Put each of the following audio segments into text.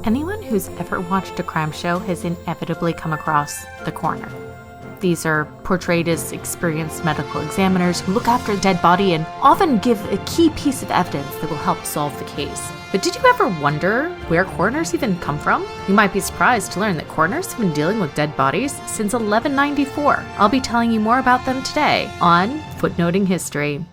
Anyone who's ever watched a crime show has inevitably come across the coroner. These are portrayed as experienced medical examiners who look after a dead body and often give a key piece of evidence that will help solve the case. But did you ever wonder where coroners even come from? You might be surprised to learn that coroners have been dealing with dead bodies since 1194. I'll be telling you more about them today on Footnoting History.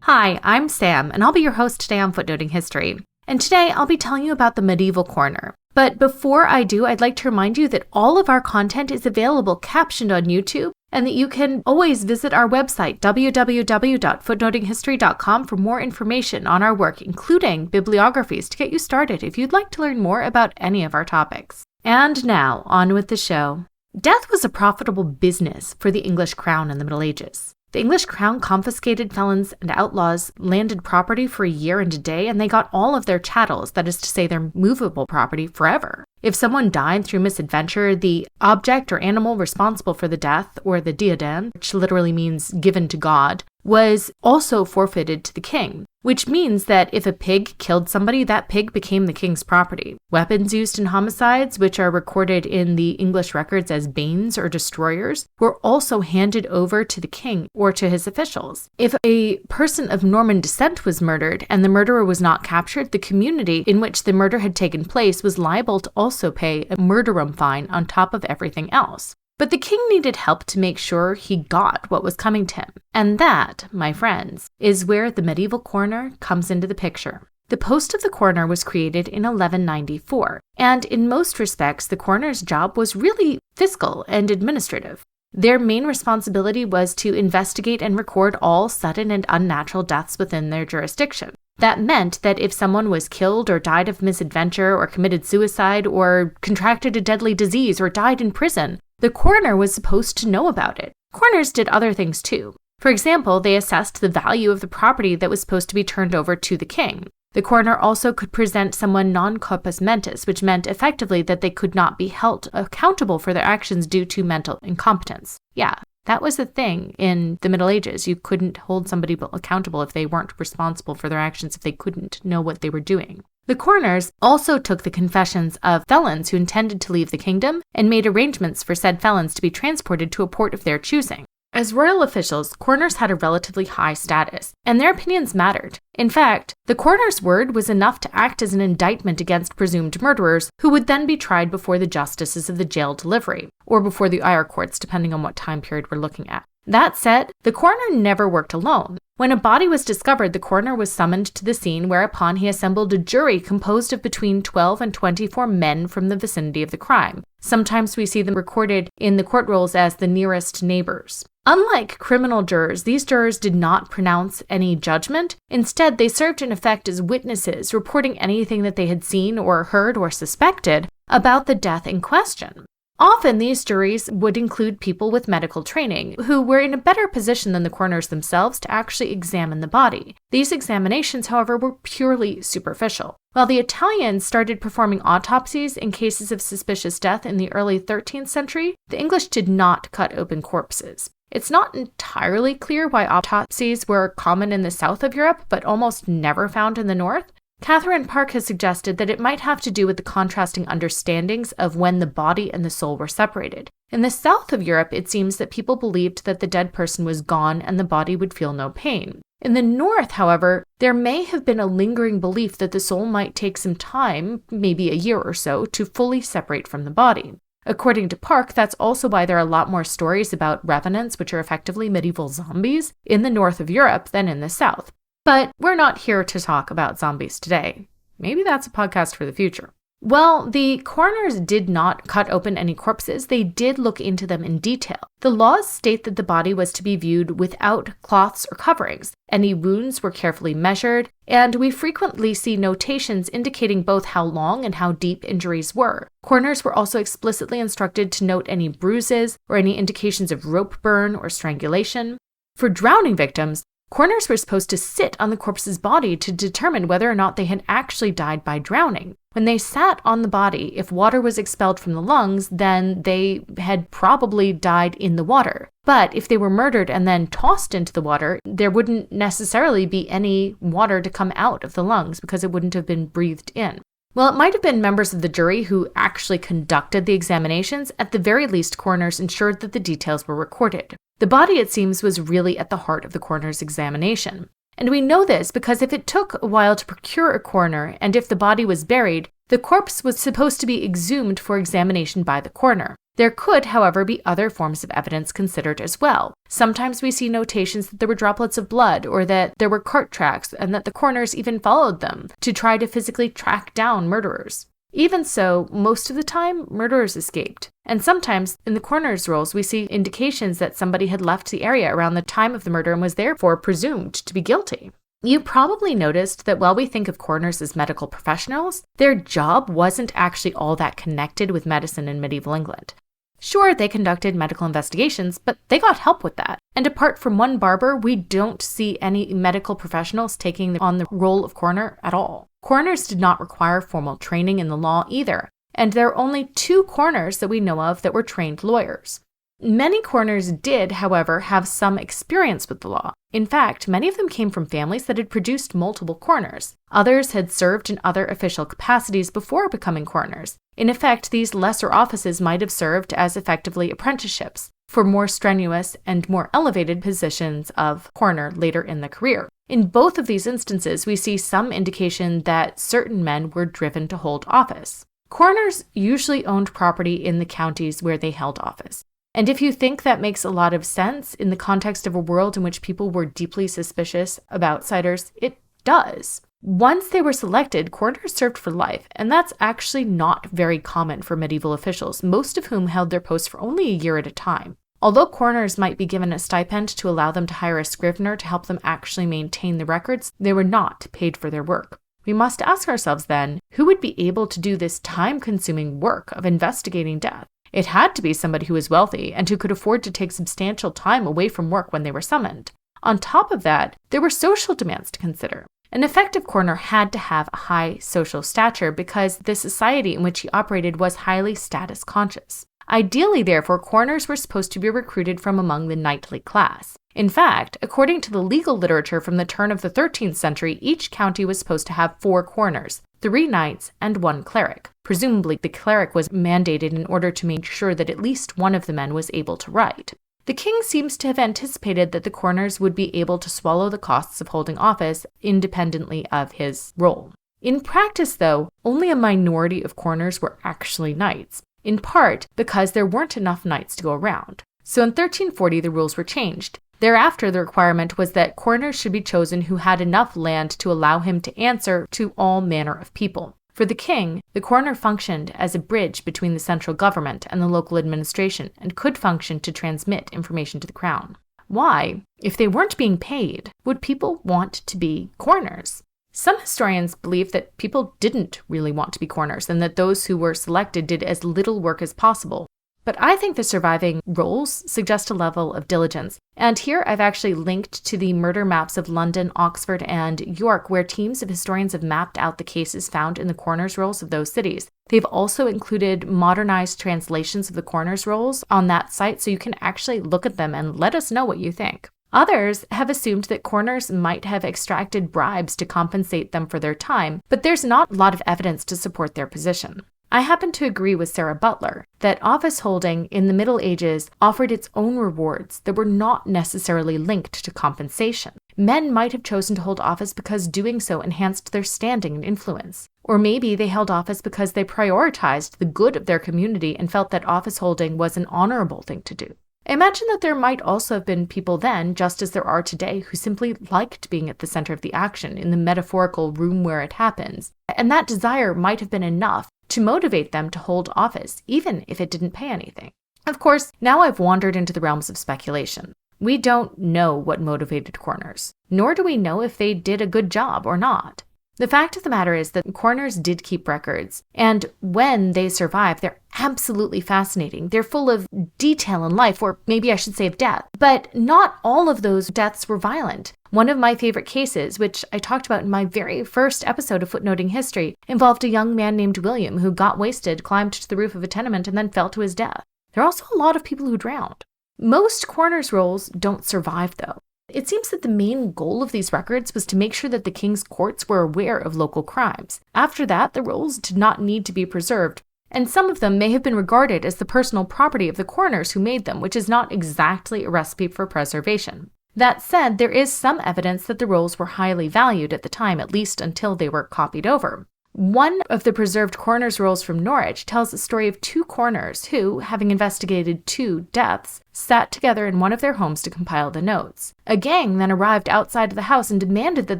Hi, I'm Sam, and I'll be your host today on Footnoting History. And today I'll be telling you about the medieval coroner. But before I do, I'd like to remind you that all of our content is available captioned on YouTube, and that you can always visit our website, www.footnotinghistory.com, for more information on our work, including bibliographies to get you started if you'd like to learn more about any of our topics. And now, on with the show. Death was a profitable business for the English crown in the Middle Ages. The English crown confiscated felons and outlaws' landed property for a year and a day, and they got all of their chattels, that is to say their movable property, forever. If someone died through misadventure, the object or animal responsible for the death, or the diadem, which literally means given to God, was also forfeited to the king, which means that if a pig killed somebody, that pig became the king's property. Weapons used in homicides, which are recorded in the English records as banes or destroyers, were also handed over to the king or to his officials. If a person of Norman descent was murdered and the murderer was not captured, the community in which the murder had taken place was liable to also pay a murderum fine on top of everything else. But the king needed help to make sure he got what was coming to him. And that, my friends, is where the medieval coroner comes into the picture. The post of the coroner was created in 1194, and in most respects, the coroner's job was really fiscal and administrative. Their main responsibility was to investigate and record all sudden and unnatural deaths within their jurisdiction. That meant that if someone was killed or died of misadventure or committed suicide or contracted a deadly disease or died in prison, the coroner was supposed to know about it. Coroners did other things too. For example, they assessed the value of the property that was supposed to be turned over to the king. The coroner also could present someone non corpus mentis, which meant effectively that they could not be held accountable for their actions due to mental incompetence. Yeah, that was the thing in the Middle Ages. You couldn't hold somebody accountable if they weren't responsible for their actions, if they couldn't know what they were doing. The coroners also took the confessions of felons who intended to leave the kingdom and made arrangements for said felons to be transported to a port of their choosing. As royal officials, coroners had a relatively high status, and their opinions mattered. In fact, the coroner's word was enough to act as an indictment against presumed murderers, who would then be tried before the justices of the jail delivery, or before the Ire courts, depending on what time period we're looking at. That said, the coroner never worked alone. When a body was discovered, the coroner was summoned to the scene, whereupon he assembled a jury composed of between 12 and 24 men from the vicinity of the crime. Sometimes we see them recorded in the court rolls as the nearest neighbors. Unlike criminal jurors, these jurors did not pronounce any judgment. Instead, they served in effect as witnesses, reporting anything that they had seen or heard or suspected about the death in question. Often, these juries would include people with medical training, who were in a better position than the coroners themselves to actually examine the body. These examinations, however, were purely superficial. While the Italians started performing autopsies in cases of suspicious death in the early 13th century, the English did not cut open corpses. It's not entirely clear why autopsies were common in the south of Europe, but almost never found in the north. Catherine Park has suggested that it might have to do with the contrasting understandings of when the body and the soul were separated. In the south of Europe, it seems that people believed that the dead person was gone and the body would feel no pain. In the north, however, there may have been a lingering belief that the soul might take some time, maybe a year or so, to fully separate from the body. According to Park, that's also why there are a lot more stories about revenants, which are effectively medieval zombies, in the north of Europe than in the south. But we're not here to talk about zombies today. Maybe that's a podcast for the future. Well, the coroners did not cut open any corpses. They did look into them in detail. The laws state that the body was to be viewed without cloths or coverings. Any wounds were carefully measured, and we frequently see notations indicating both how long and how deep injuries were. Coroners were also explicitly instructed to note any bruises or any indications of rope burn or strangulation. For drowning victims, coroners were supposed to sit on the corpse's body to determine whether or not they had actually died by drowning. When they sat on the body, if water was expelled from the lungs, then they had probably died in the water. But if they were murdered and then tossed into the water, there wouldn't necessarily be any water to come out of the lungs because it wouldn't have been breathed in. While it might have been members of the jury who actually conducted the examinations, at the very least, coroners ensured that the details were recorded. The body, it seems, was really at the heart of the coroner's examination. And we know this because if it took a while to procure a coroner, and if the body was buried, the corpse was supposed to be exhumed for examination by the coroner. There could, however, be other forms of evidence considered as well. Sometimes we see notations that there were droplets of blood, or that there were cart tracks, and that the coroners even followed them to try to physically track down murderers. Even so, most of the time, murderers escaped. And sometimes, in the coroner's rolls, we see indications that somebody had left the area around the time of the murder and was therefore presumed to be guilty. You probably noticed that while we think of coroners as medical professionals, their job wasn't actually all that connected with medicine in medieval England. Sure, they conducted medical investigations, but they got help with that. And apart from one barber, we don't see any medical professionals taking on the role of coroner at all. Coroners did not require formal training in the law either, and there are only 2 coroners that we know of that were trained lawyers. Many coroners did, however, have some experience with the law. In fact, many of them came from families that had produced multiple coroners. Others had served in other official capacities before becoming coroners. In effect, these lesser offices might have served as effectively apprenticeships for more strenuous and more elevated positions of coroner later in the career. In both of these instances, we see some indication that certain men were driven to hold office. Coroners usually owned property in the counties where they held office. And if you think that makes a lot of sense in the context of a world in which people were deeply suspicious of outsiders, it does. Once they were selected, coroners served for life, and that's actually not very common for medieval officials, most of whom held their posts for only a year at a time. Although coroners might be given a stipend to allow them to hire a scrivener to help them actually maintain the records, they were not paid for their work. We must ask ourselves then, who would be able to do this time-consuming work of investigating death? It had to be somebody who was wealthy and who could afford to take substantial time away from work when they were summoned. On top of that, there were social demands to consider. An effective coroner had to have a high social stature because the society in which he operated was highly status conscious. Ideally, therefore, coroners were supposed to be recruited from among the knightly class. In fact, according to the legal literature from the turn of the 13th century, each county was supposed to have 4 coroners, 3 knights, and 1 cleric. Presumably, the cleric was mandated in order to make sure that at least one of the men was able to write. The king seems to have anticipated that the coroners would be able to swallow the costs of holding office independently of his role. In practice, though, only a minority of coroners were actually knights, in part because there weren't enough knights to go around. So in 1340, the rules were changed. Thereafter, the requirement was that coroners should be chosen who had enough land to allow him to answer to all manner of people. For the king, the coroner functioned as a bridge between the central government and the local administration and could function to transmit information to the crown. Why, if they weren't being paid, would people want to be coroners? Some historians believe that people didn't really want to be coroners and that those who were selected did as little work as possible. But I think the surviving roles suggest a level of diligence. And here I've actually linked to the murder maps of London, Oxford, and York, where teams of historians have mapped out the cases found in the coroner's rolls of those cities. They've also included modernized translations of the coroner's rolls on that site, so you can actually look at them and let us know what you think. Others have assumed that coroners might have extracted bribes to compensate them for their time, but there's not a lot of evidence to support their position. I happen to agree with Sarah Butler that office holding in the Middle Ages offered its own rewards that were not necessarily linked to compensation. Men might have chosen to hold office because doing so enhanced their standing and influence. Or maybe they held office because they prioritized the good of their community and felt that office holding was an honorable thing to do. I imagine that there might also have been people then, just as there are today, who simply liked being at the center of the action in the metaphorical room where it happens, and that desire might have been enough to motivate them to hold office, even if it didn't pay anything. Of course, now I've wandered into the realms of speculation. We don't know what motivated coroners, nor do we know if they did a good job or not. The fact of the matter is that coroners did keep records, and when they survive, they're absolutely fascinating. They're full of detail in life, or maybe I should say of death. But not all of those deaths were violent. One of my favorite cases, which I talked about in my very first episode of Footnoting History, involved a young man named William who got wasted, climbed to the roof of a tenement, and then fell to his death. There are also a lot of people who drowned. Most coroners' rolls don't survive, though. It seems that the main goal of these records was to make sure that the king's courts were aware of local crimes. After that, the rolls did not need to be preserved, and some of them may have been regarded as the personal property of the coroners who made them, which is not exactly a recipe for preservation. That said, there is some evidence that the rolls were highly valued at the time, at least until they were copied over. One of the preserved coroner's rolls from Norwich tells the story of two coroners who, having investigated 2 deaths, sat together in one of their homes to compile the notes. A gang then arrived outside of the house and demanded that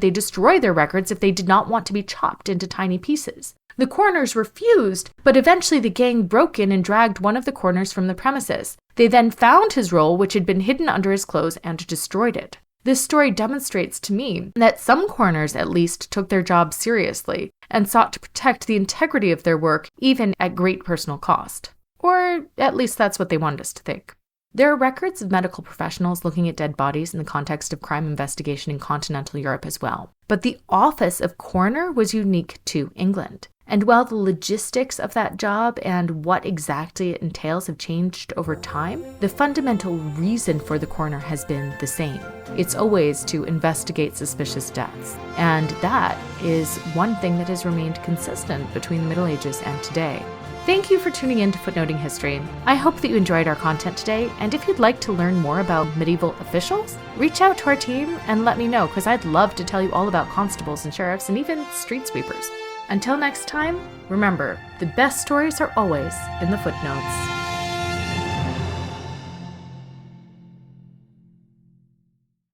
they destroy their records if they did not want to be chopped into tiny pieces. The coroners refused, but eventually the gang broke in and dragged one of the coroners from the premises. They then found his roll, which had been hidden under his clothes, and destroyed it. This story demonstrates to me that some coroners at least took their job seriously and sought to protect the integrity of their work, even at great personal cost. Or at least that's what they wanted us to think. There are records of medical professionals looking at dead bodies in the context of crime investigation in continental Europe as well. But the office of coroner was unique to England. And while the logistics of that job and what exactly it entails have changed over time, the fundamental reason for the coroner has been the same. It's always to investigate suspicious deaths. And that is one thing that has remained consistent between the Middle Ages and today. Thank you for tuning in to Footnoting History. I hope that you enjoyed our content today, and if you'd like to learn more about medieval officials, reach out to our team and let me know, because I'd love to tell you all about constables and sheriffs and even street sweepers. Until next time, remember, the best stories are always in the footnotes.